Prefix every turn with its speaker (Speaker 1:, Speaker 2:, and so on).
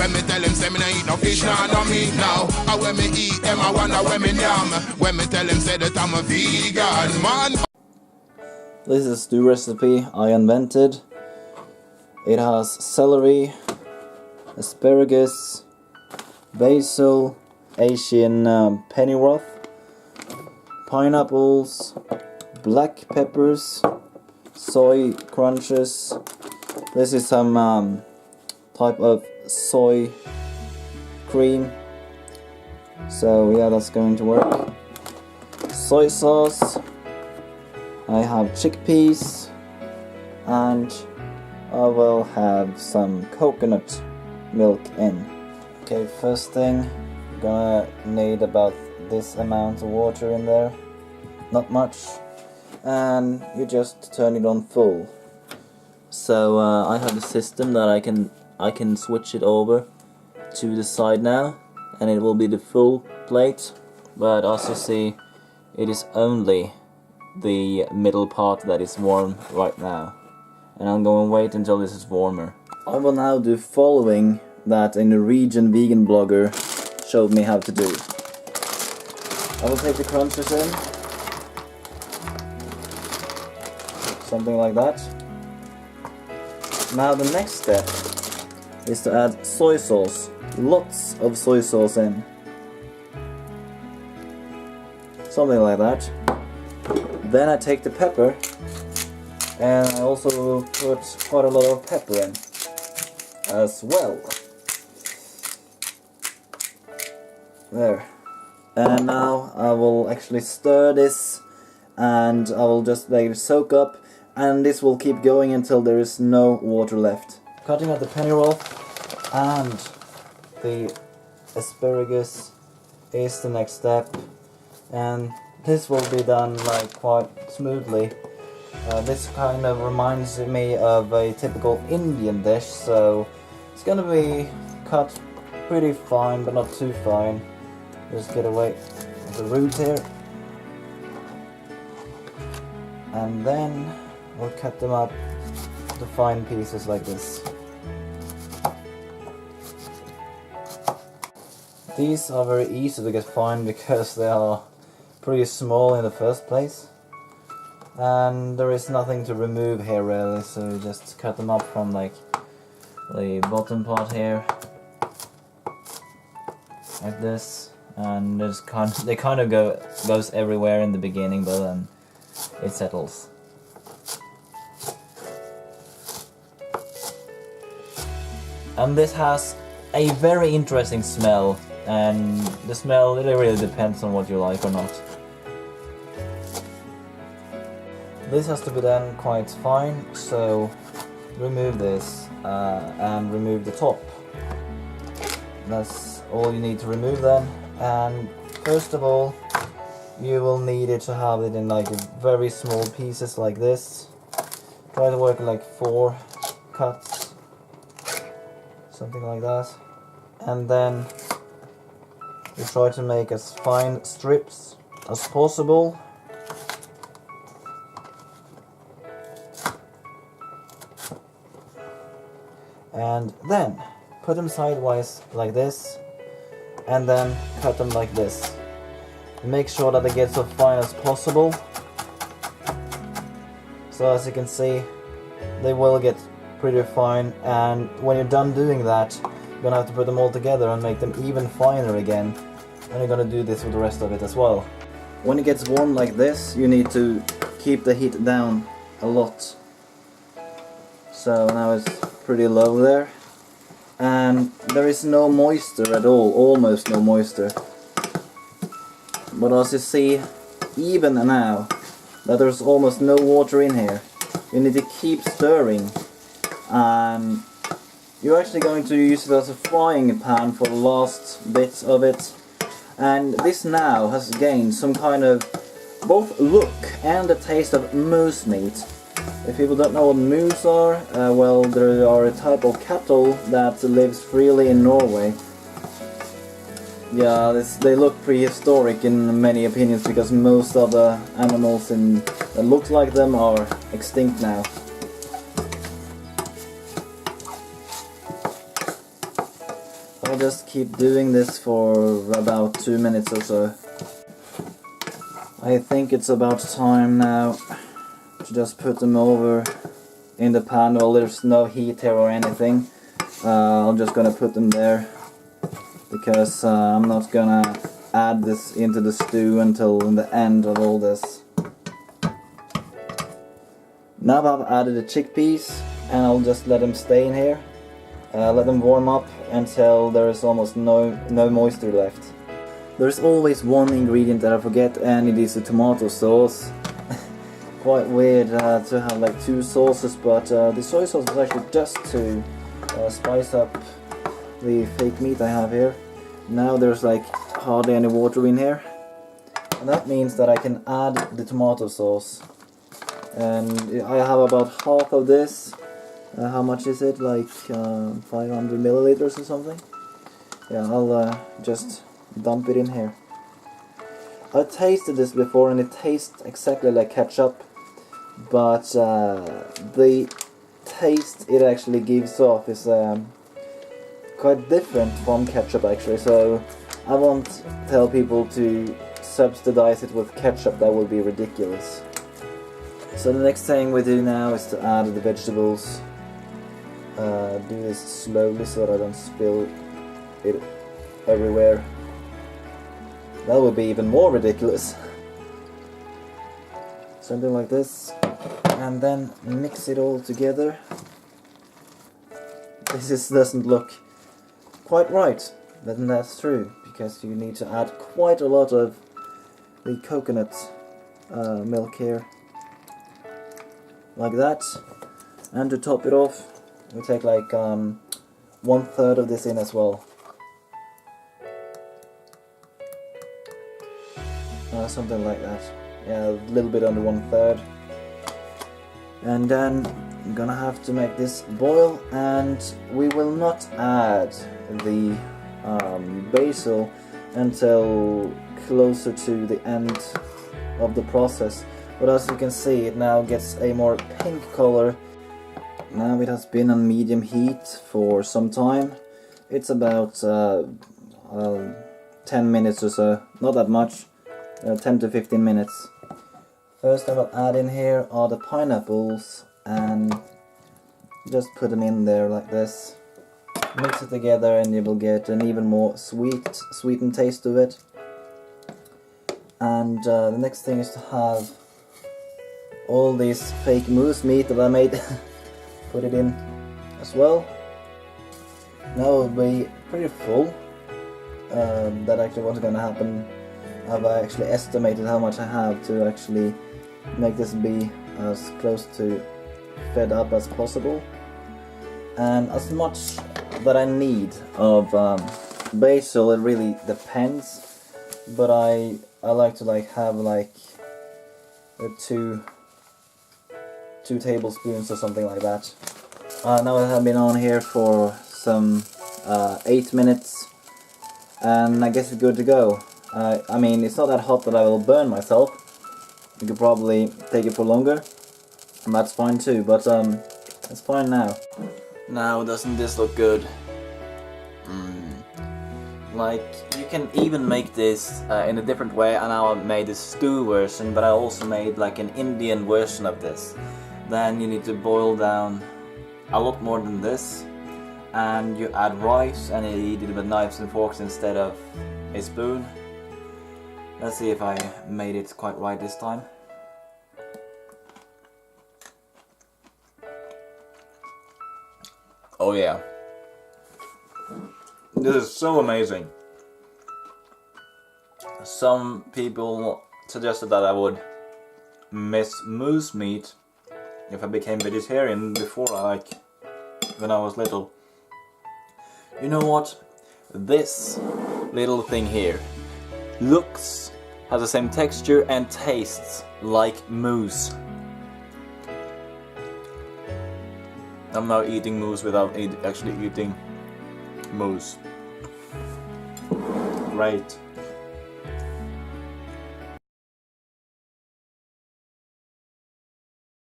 Speaker 1: When me tell him say me no eat no fish, nah, no meat now. And when me eat them, I wonder when me yam. When me tell him say that I'm a vegan, man.
Speaker 2: This is a stew recipe I invented. It has celery, asparagus, basil, Asian pennyroth, pineapples, black peppers, soy crunches. This is some type of soy cream. So yeah, that's going to work. Soy sauce. I have chickpeas, and I will have some coconut milk in. Okay, first thing, you're gonna need about this amount of water in there, not much, and you just turn it on full. So I have a system that I can switch it over to the side now, and it will be the full plate, but as you see, it is only the middle part that is warm right now, and I'm going to wait until this is warmer. I will now do following that a Norwegian vegan blogger showed me how to do. I will take the crunches in, something like that. Now the next step is to add soy sauce, lots of soy sauce in, something like that. Then I take the pepper, and I also put quite a lot of pepper in as well. There. And now I will actually stir this, and I will just let it soak up, and this will keep going until there is no water left. Cutting out the pennyroth and the asparagus is the next step, and this will be done like quite smoothly. This kind of reminds me of a typical Indian dish, so it's gonna be cut pretty fine, but not too fine. Just get away with the root here, and then we'll cut them up to fine pieces like this. These are very easy to get fine because they are pretty small in the first place, and there is nothing to remove here really, so you just cut them up from like the bottom part here, like this, and they kind of goes everywhere in the beginning, but then it settles. And this has a very interesting smell, and the smell, it really depends on what you like or not. This has to be done quite fine, so remove this and remove the top. That's all you need to remove then. And first of all, you will need it to have it in like very small pieces like this. Try to work like 4 cuts, something like that. And then you try to make as fine strips as possible. And then put them sideways like this, and then cut them like this. Make sure that they get so fine as possible. So as you can see, they will get pretty fine, and when you're done doing that, you're gonna have to put them all together and make them even finer again, and you're gonna do this with the rest of it as well. When it gets warm like this, you need to keep the heat down a lot. So now it's pretty low there, and there is no moisture at all, almost no moisture. But as you see, even now that there's almost no water in here, you need to keep stirring, and you're actually going to use it as a frying pan for the last bit of it. And this now has gained some kind of both look and the taste of moose meat. If people don't know what moose are, well, they are a type of cattle that lives freely in Norway. Yeah, they look prehistoric in many opinions, because most of the animals that look like them are extinct now. I'll just keep doing this for about 2 minutes or so. I think it's about time now to just put them over in the pan. Well, there's no heat here or anything. I'm just gonna put them there because I'm not gonna add this into the stew until the end of all this. Now I've added the chickpeas and I'll just let them stay in here. Let them warm up until there is almost no moisture left. There's always one ingredient that I forget, and it is the tomato sauce. Quite weird to have like 2 sauces, but the soy sauce is actually just to spice up the fake meat I have here. Now there's like hardly any water in here, and that means that I can add the tomato sauce. And I have about half of this. How much is it? Like 500 milliliters or something? Yeah, I'll just dump it in here. I tasted this before and it tastes exactly like ketchup, but the taste it actually gives off is quite different from ketchup actually, so I won't tell people to subsidize it with ketchup. That would be ridiculous. So the next thing we do now is to add the vegetables. Do this slowly so that I don't spill it everywhere. That would be even more ridiculous. Something like this, and then mix it all together. This doesn't look quite right, but that's true, because you need to add quite a lot of the coconut milk here. Like that. And to top it off, we take like 1/3 of this in as well. Something like that. Yeah, a little bit under 1/3. And then I'm gonna have to make this boil, and we will not add the basil until closer to the end of the process. But as you can see, it now gets a more pink color. Now it has been on medium heat for some time. It's about 10 minutes or so, not that much, 10 to 15 minutes. First I will add in here are the pineapples and just put them in there like this. Mix it together and you will get an even more sweetened taste to it. And the next thing is to have all this fake moose meat that I made. Put it in as well. Now it will be pretty full. That actually what's going to happen. I've actually estimated how much I have to actually make this be as close to fed up as possible. And as much that I need of basil, it really depends. But I like to have like 2 tablespoons or something like that. Now I have been on here for some 8 minutes, and I guess it's good to go. I mean, it's not that hot that I will burn myself. You could probably take it for longer, and that's fine too, but it's fine now. Now, doesn't this look good? Like, you can even make this in a different way. And now I made a stew version, but I also made like an Indian version of this. Then you need to boil down a lot more than this, and you add rice and you eat it with knives and forks instead of a spoon. Let's see if I made it quite right this time. Oh yeah. This is so amazing. Some people suggested that I would miss moose meat if I became vegetarian before, when I was little. You know what? This little thing here has the same texture and tastes like moose. I'm now eating moose without actually eating moose. Great.